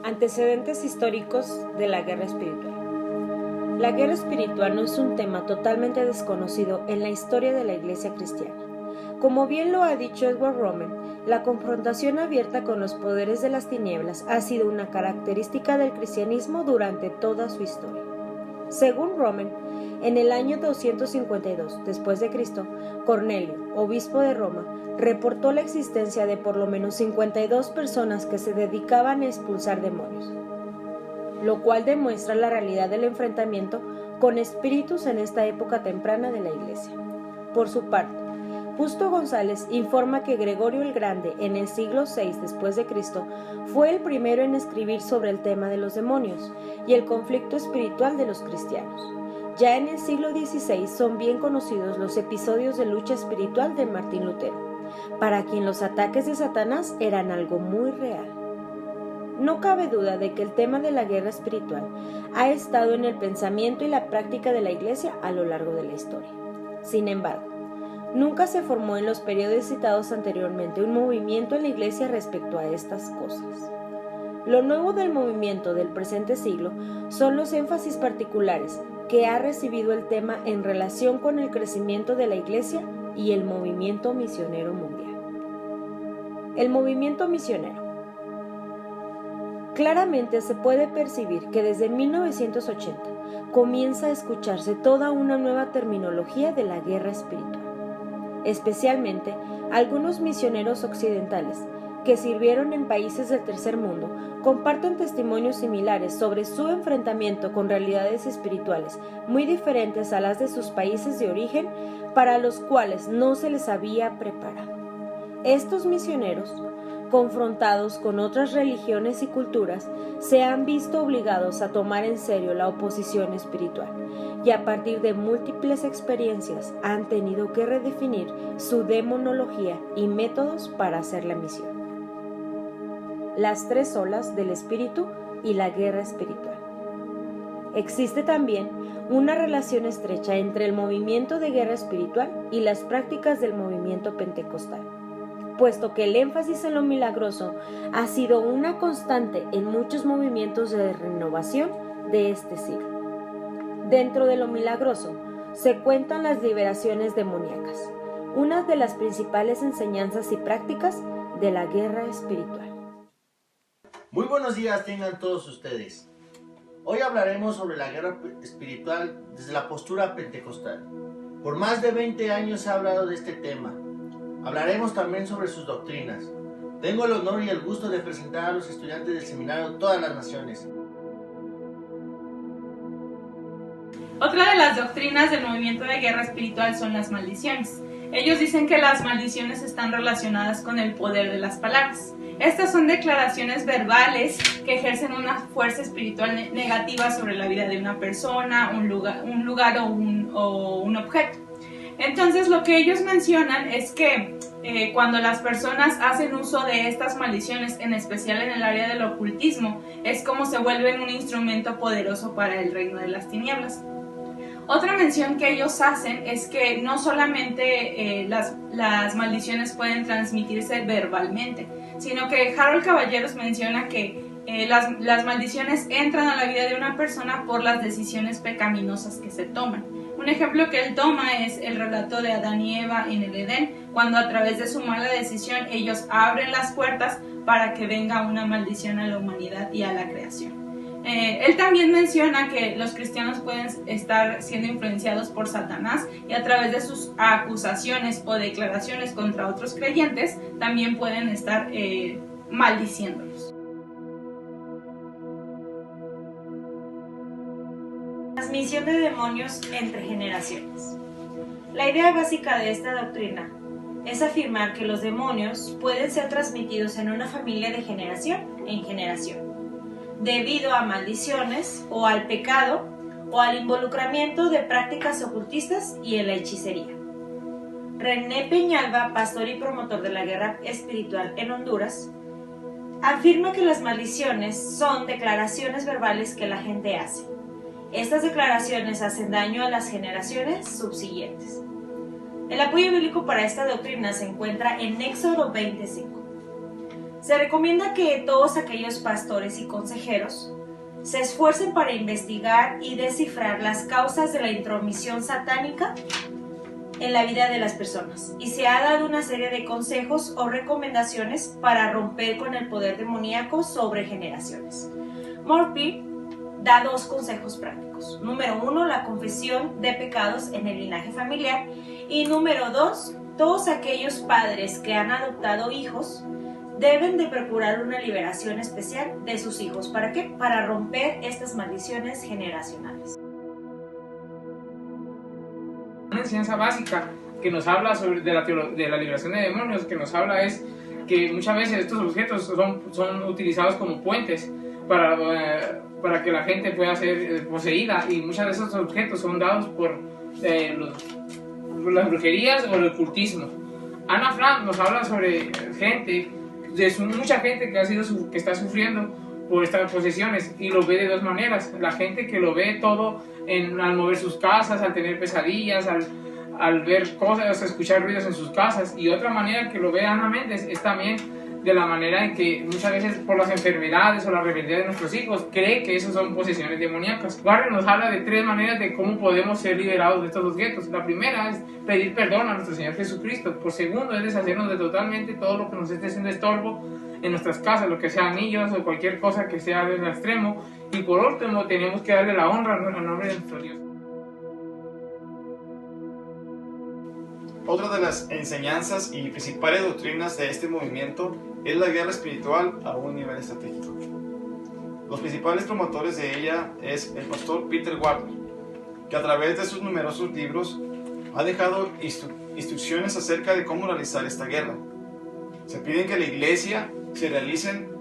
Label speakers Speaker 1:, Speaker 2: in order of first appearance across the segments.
Speaker 1: Antecedentes históricos de la guerra espiritual. La guerra espiritual no es un tema totalmente desconocido en la historia de la Iglesia cristiana. Como bien lo ha dicho Edward Roman, la confrontación abierta con los poderes de las tinieblas ha sido una característica del cristianismo durante toda su historia. Según Roman, en el año 252 después de Cristo, Cornelio, obispo de Roma, reportó la existencia de por lo menos 52 personas que se dedicaban a expulsar demonios, lo cual demuestra la realidad del enfrentamiento con espíritus en esta época temprana de la Iglesia. Por su parte, Justo González informa que Gregorio el Grande, en el siglo VI después de Cristo, fue el primero en escribir sobre el tema de los demonios y el conflicto espiritual de los cristianos. Ya en el siglo XVI son bien conocidos los episodios de lucha espiritual de Martín Lutero, para quien los ataques de Satanás eran algo muy real. No cabe duda de que el tema de la guerra espiritual ha estado en el pensamiento y la práctica de la Iglesia a lo largo de la historia. Sin embargo, nunca se formó en los periodos citados anteriormente un movimiento en la Iglesia respecto a estas cosas. Lo nuevo del movimiento del presente siglo son los énfasis particulares que ha recibido el tema en relación con el crecimiento de la Iglesia y el movimiento misionero mundial. El movimiento misionero. Claramente se puede percibir que desde 1980 comienza a escucharse toda una nueva terminología de la guerra espiritual. Especialmente algunos misioneros occidentales que sirvieron en países del tercer mundo comparten testimonios similares sobre su enfrentamiento con realidades espirituales muy diferentes a las de sus países de origen, para los cuales no se les había preparado. Estos misioneros, confrontados con otras religiones y culturas, se han visto obligados a tomar en serio la oposición espiritual y a partir de múltiples experiencias han tenido que redefinir su demonología y métodos para hacer la misión. Las tres olas del espíritu y la guerra espiritual. Existe también una relación estrecha entre el movimiento de guerra espiritual y las prácticas del movimiento pentecostal, puesto que el énfasis en lo milagroso ha sido una constante en muchos movimientos de renovación de este siglo. Dentro de lo milagroso se cuentan las liberaciones demoníacas, una de las principales enseñanzas y prácticas de la guerra espiritual.
Speaker 2: Muy buenos días tengan todos ustedes. Hoy hablaremos sobre la guerra espiritual desde la postura pentecostal. Por más de 20 años se ha hablado de este tema. Hablaremos también sobre sus doctrinas. Tengo el honor y el gusto de presentar a los estudiantes del seminario Todas las Naciones.
Speaker 3: Otra de las doctrinas del movimiento de guerra espiritual son las maldiciones. Ellos dicen que las maldiciones están relacionadas con el poder de las palabras. Estas son declaraciones verbales que ejercen una fuerza espiritual negativa sobre la vida de una persona, un lugar o un objeto. Entonces lo que ellos mencionan es que cuando las personas hacen uso de estas maldiciones, en especial en el área del ocultismo, es como se vuelven un instrumento poderoso para el reino de las tinieblas. Otra mención que ellos hacen es que no solamente las maldiciones pueden transmitirse verbalmente, sino que Harold Caballeros menciona que las maldiciones entran a la vida de una persona por las decisiones pecaminosas que se toman. Un ejemplo que él toma es el relato de Adán y Eva en el Edén, cuando a través de su mala decisión ellos abren las puertas para que venga una maldición a la humanidad y a la creación. Él también menciona que los cristianos pueden estar siendo influenciados por Satanás y a través de sus acusaciones o declaraciones contra otros creyentes también pueden estar maldiciéndolos.
Speaker 1: Transmisión de demonios entre generaciones. La idea básica de esta doctrina es afirmar que los demonios pueden ser transmitidos en una familia de generación en generación, debido a maldiciones o al pecado o al involucramiento de prácticas ocultistas y en la hechicería. René Peñalba, pastor y promotor de la guerra espiritual en Honduras, afirma que las maldiciones son declaraciones verbales que la gente hace. Estas declaraciones hacen daño a las generaciones subsiguientes. El apoyo bíblico para esta doctrina se encuentra en Éxodo 25. Se recomienda que todos aquellos pastores y consejeros se esfuercen para investigar y descifrar las causas de la intromisión satánica en la vida de las personas, y se ha dado una serie de consejos o recomendaciones para romper con el poder demoníaco sobre generaciones. Murphy da 2 consejos prácticos. Número 1, la confesión de pecados en el linaje familiar, y número 2, todos aquellos padres que han adoptado hijos deben de procurar una liberación especial de sus hijos. ¿Para qué? Para romper estas maldiciones generacionales.
Speaker 4: Una enseñanza básica que nos habla de la liberación de demonios, que nos habla es que muchas veces estos objetos son utilizados como puentes para que la gente pueda ser poseída, y muchos de esos objetos son dados por las brujerías o el ocultismo. Anna Frank nos habla sobre mucha gente que está sufriendo por estas posesiones, y lo ve de 2 maneras. La gente que lo ve todo al mover sus casas, al tener pesadillas, al ver cosas, escuchar ruidos en sus casas, y otra manera que lo ve Ana Méndez es también de la manera en que muchas veces por las enfermedades o la rebeldía de nuestros hijos cree que esos son posesiones demoníacas. Warren nos habla de 3 maneras de cómo podemos ser liberados de estos objetos. La primera es pedir perdón a nuestro Señor Jesucristo. Por segundo es deshacernos de totalmente todo lo que nos esté haciendo estorbo en nuestras casas, lo que sea anillos o cualquier cosa que sea del extremo. Y por último tenemos que darle la honra al nombre de nuestro Dios.
Speaker 5: Otra de las enseñanzas y principales doctrinas de este movimiento es la guerra espiritual a un nivel estratégico. Los principales promotores de ella es el pastor Peter Wagner, que a través de sus numerosos libros ha dejado instrucciones acerca de cómo realizar esta guerra. Se pide que la iglesia se realicen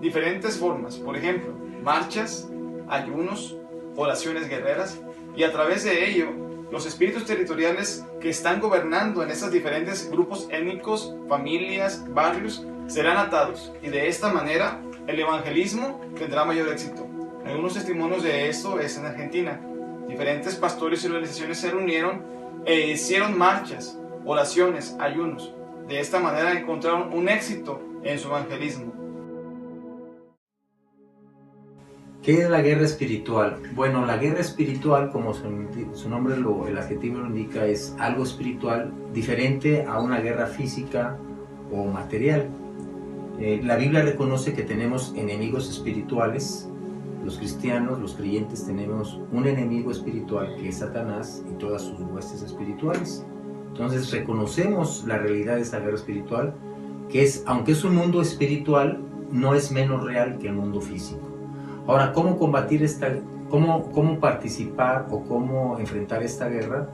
Speaker 5: diferentes formas, por ejemplo, marchas, ayunos, oraciones guerreras, y a través de ello los espíritus territoriales que están gobernando en estos diferentes grupos étnicos, familias, barrios, serán atados, y de esta manera el evangelismo tendrá mayor éxito. Algunos testimonios de esto es en Argentina. Diferentes pastores y organizaciones se reunieron e hicieron marchas, oraciones, ayunos. De esta manera encontraron un éxito en su evangelismo.
Speaker 6: ¿Qué es la guerra espiritual? Bueno, la guerra espiritual, como su nombre, el adjetivo lo indica, es algo espiritual diferente a una guerra física o material. La Biblia reconoce que tenemos enemigos espirituales. Los cristianos, los creyentes, tenemos un enemigo espiritual que es Satanás y todas sus huestes espirituales. Entonces reconocemos la realidad de esta guerra espiritual, que es, aunque es un mundo espiritual, no es menos real que el mundo físico. Ahora, ¿cómo combatir cómo participar o cómo enfrentar esta guerra?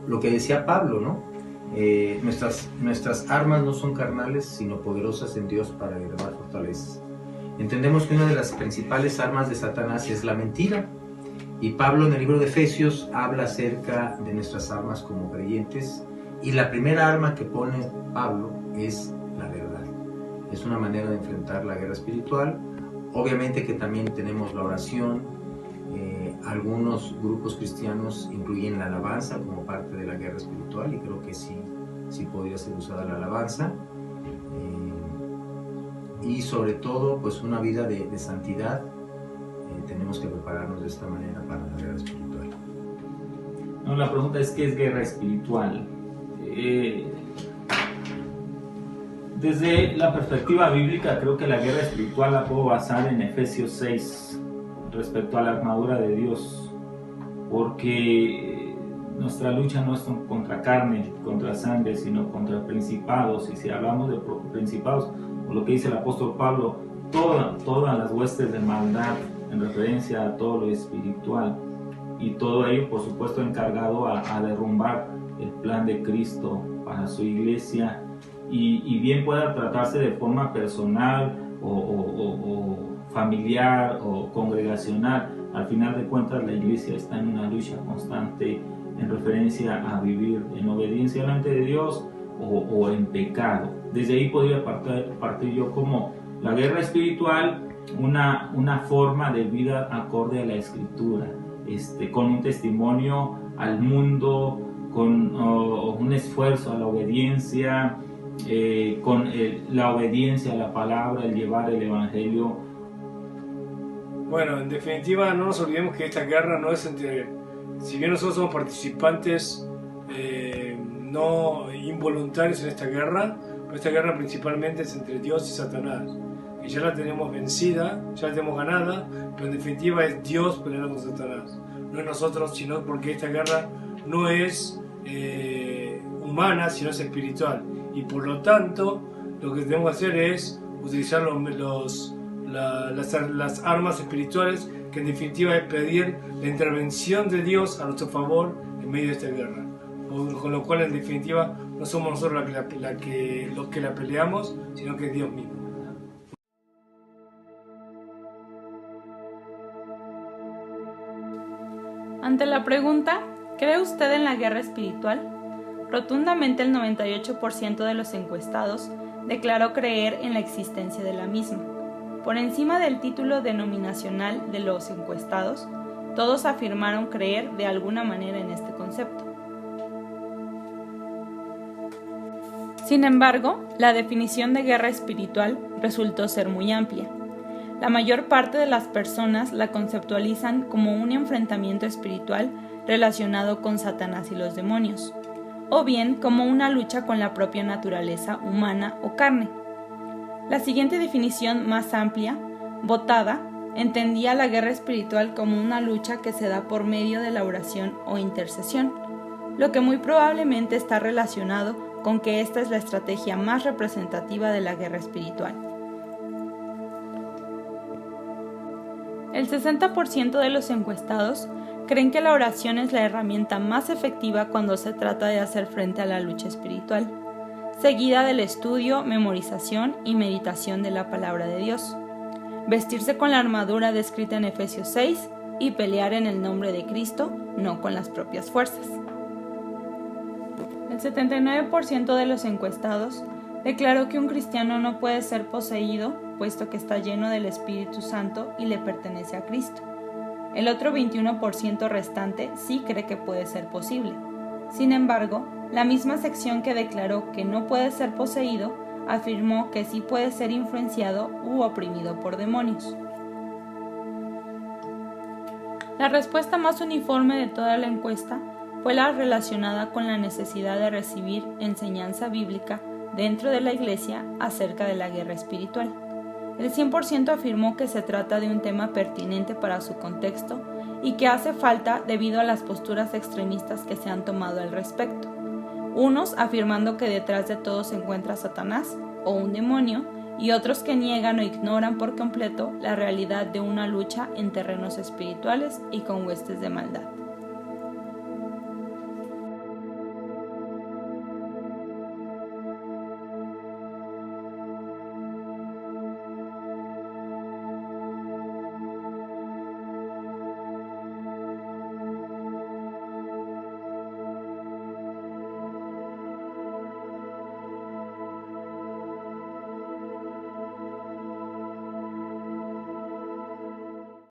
Speaker 6: Lo que decía Pablo, ¿no? Nuestras armas no son carnales, sino poderosas en Dios para derribar fortalezas. Entendemos que una de las principales armas de Satanás es la mentira. Y Pablo en el libro de Efesios habla acerca de nuestras armas como creyentes. Y la primera arma que pone Pablo es la verdad. Es una manera de enfrentar la guerra espiritual. Obviamente que también tenemos la oración. Algunos grupos cristianos incluyen la alabanza como parte de la guerra espiritual, y creo que sí podría ser usada la alabanza. Y sobre todo, pues una vida de santidad. Tenemos que prepararnos de esta manera para la guerra espiritual.
Speaker 7: No, la pregunta es, ¿qué es guerra espiritual? Desde la perspectiva bíblica, creo que la guerra espiritual la puedo basar en Efesios 6 respecto a la armadura de Dios, porque nuestra lucha no es contra carne, contra sangre, sino contra principados. Y si hablamos de principados, o lo que dice el apóstol Pablo, todas las huestes de maldad, en referencia a todo lo espiritual, y todo ello, por supuesto, encargado a derrumbar el plan de Cristo para su iglesia. Y bien pueda tratarse de forma personal o familiar o congregacional, al final de cuentas la iglesia está en una lucha constante en referencia a vivir en obediencia delante de Dios o en pecado. Desde ahí podría partir yo como la guerra espiritual, una forma de vida acorde a la Escritura, con un testimonio al mundo, con un esfuerzo a la obediencia, con la obediencia a la palabra, el llevar el evangelio.
Speaker 8: Bueno, en definitiva, no nos olvidemos que esta guerra no es entre, si bien nosotros somos participantes no involuntarios en esta guerra, pero esta guerra principalmente es entre Dios y Satanás. Y ya la tenemos vencida, ya la tenemos ganada, pero en definitiva es Dios peleando con Satanás. No es nosotros, sino porque esta guerra no es humana, sino es espiritual. Y por lo tanto, lo que tenemos que hacer es utilizar las armas espirituales, que en definitiva es pedir la intervención de Dios a nuestro favor en medio de esta guerra. Con lo cual, en definitiva, no somos nosotros los que la peleamos, sino que es Dios mismo.
Speaker 3: Ante la pregunta, ¿cree usted en la guerra espiritual? Rotundamente el 98% de los encuestados declaró creer en la existencia de la misma. Por encima del título denominacional de los encuestados, todos afirmaron creer de alguna manera en este concepto. Sin embargo, la definición de guerra espiritual resultó ser muy amplia. La mayor parte de las personas la conceptualizan como un enfrentamiento espiritual relacionado con Satanás y los demonios, o bien como una lucha con la propia naturaleza humana o carne. La siguiente definición más amplia, votada, entendía la guerra espiritual como una lucha que se da por medio de la oración o intercesión, lo que muy probablemente está relacionado con que esta es la estrategia más representativa de la guerra espiritual. El 60% de los encuestados creen que la oración es la herramienta más efectiva cuando se trata de hacer frente a la lucha espiritual, seguida del estudio, memorización y meditación de la palabra de Dios, vestirse con la armadura descrita en Efesios 6 y pelear en el nombre de Cristo, no con las propias fuerzas. El 79% de los encuestados declaró que un cristiano no puede ser poseído, puesto que está lleno del Espíritu Santo y le pertenece a Cristo. El otro 21% restante sí cree que puede ser posible. Sin embargo, la misma sección que declaró que no puede ser poseído, afirmó que sí puede ser influenciado u oprimido por demonios. La respuesta más uniforme de toda la encuesta fue la relacionada con la necesidad de recibir enseñanza bíblica dentro de la iglesia acerca de la guerra espiritual. El 100% afirmó que se trata de un tema pertinente para su contexto y que hace falta debido a las posturas extremistas que se han tomado al respecto. Unos afirmando que detrás de todo se encuentra Satanás o un demonio, y otros que niegan o ignoran por completo la realidad de una lucha en terrenos espirituales y con huestes de maldad.